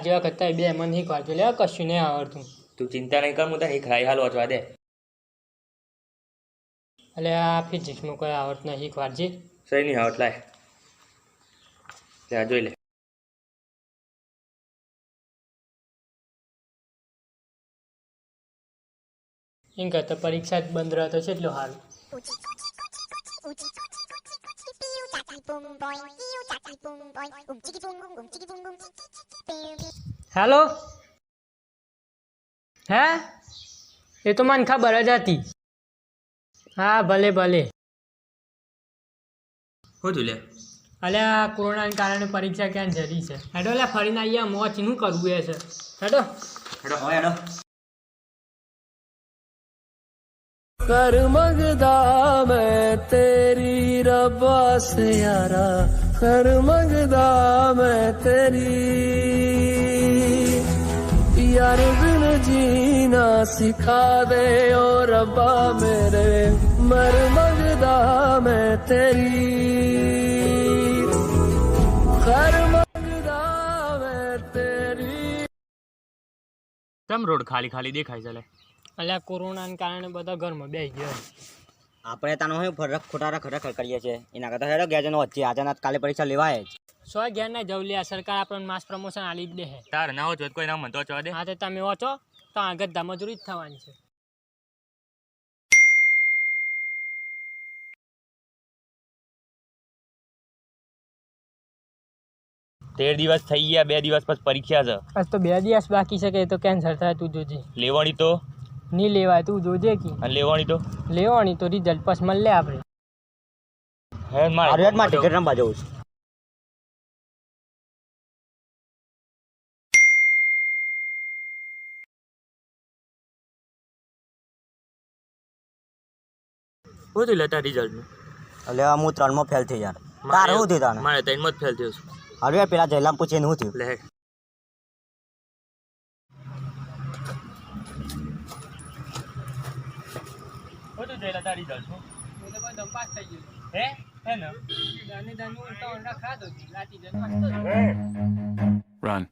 જેવા કરતા બે મને શીખવાડજો લે કશું નહીં આવડતું તું ચિંતા નહીં કર હું તને શીખડાઈ હાલ વાંચવા દે એટલે આ ફિઝિક્સમાં કોઈ આવડત નહીં શીખવાડજે સही નહીં આવડત લાય ત્યાં જોઈ લે એમ કરતા પરીક્ષા જ બંધ રહે તો છે એટલું સારું હેલો હે એ તો મને ખબર જ હતી હા ભલે ભલે શું થયું લે અલ્યા કોરોનાને કારણે પરીક્ષા ક્યાં જરી છે હેડો લે ફરીને અહીંયા મોચ શું કરવું એ છે હેડો હેડો હવે હેડો कर मंगदा मैं तेरी रब्बा से यारा कर मंगदा मैं तेरी यार बिन जीना सिखा दे ओ रब्बा मेरे मर मंगदा मैं तेरी कर मंगदा मैं तेरी તમ રોડ ખાલી ખાલી દેખાય છે લે અલ્યા કોરોનાને કારણે બધા ઘરમાં બેસી ગયા આપણે તાનો હોય ફરક ખોટા ખરેખર કરીએ છીએ એના કરતા હેડો ગેજનો વચ્ચે આજે કાલે પરીક્ષા લેવાય જ સો ઘેર ના જવું લે સરકાર આપણને માસ પ્રમોશન આલી જ દે તાર ના હોય કોઈ ના મન તો ચવા દે હા તો તમે વાંચો તો આગળ મજૂરી જ થવાની છે 13 દિવસ થઈ ગયા 2 દિવસ પછી પરીક્ષા છે આજ તો 2 દિવસ બાકી છે કે તો કેન્સલ થાય તું જોજે લેવાની તો નહીં લેવાય તું જોજે કી અને લેવાની તો રિઝલ્ટ પાસ મળ લે આપણે હે મારે આર્યટ માં ટિકિટ રંબા જવું છે હું તો લેતા રિઝલ્ટ નું એટલે હું 3 માં ફેલ થઈ યાર તાર હું થયું તાને મારે 3 માં જ ફેલ થયો છું હવે પેલા જયલામ પૂછીને હું થયું લે હું તો લેતા રિઝલ્ટ નું એ તો બધો પાસ થઈ ગયો હે હે ને દાને દાને તો અંડા ખાધો લાતી જન Run.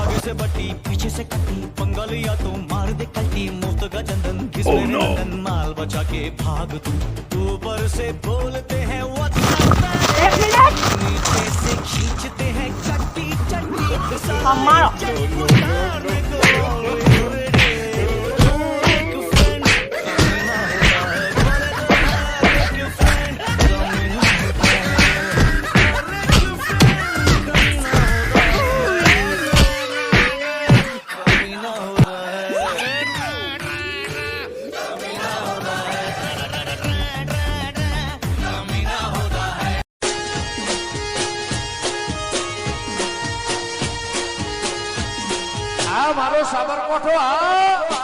आगे से बटी पीछे से कटी पंगलिया तो मार दे कल्टी मुफ्त गजंदन किसमें रंदन माल बचा के भाग तू ऊपर से बोलते हैं नीचे से खींचते हैं चट्टी चट्टी हमारा મારો સાબરકોઠો આ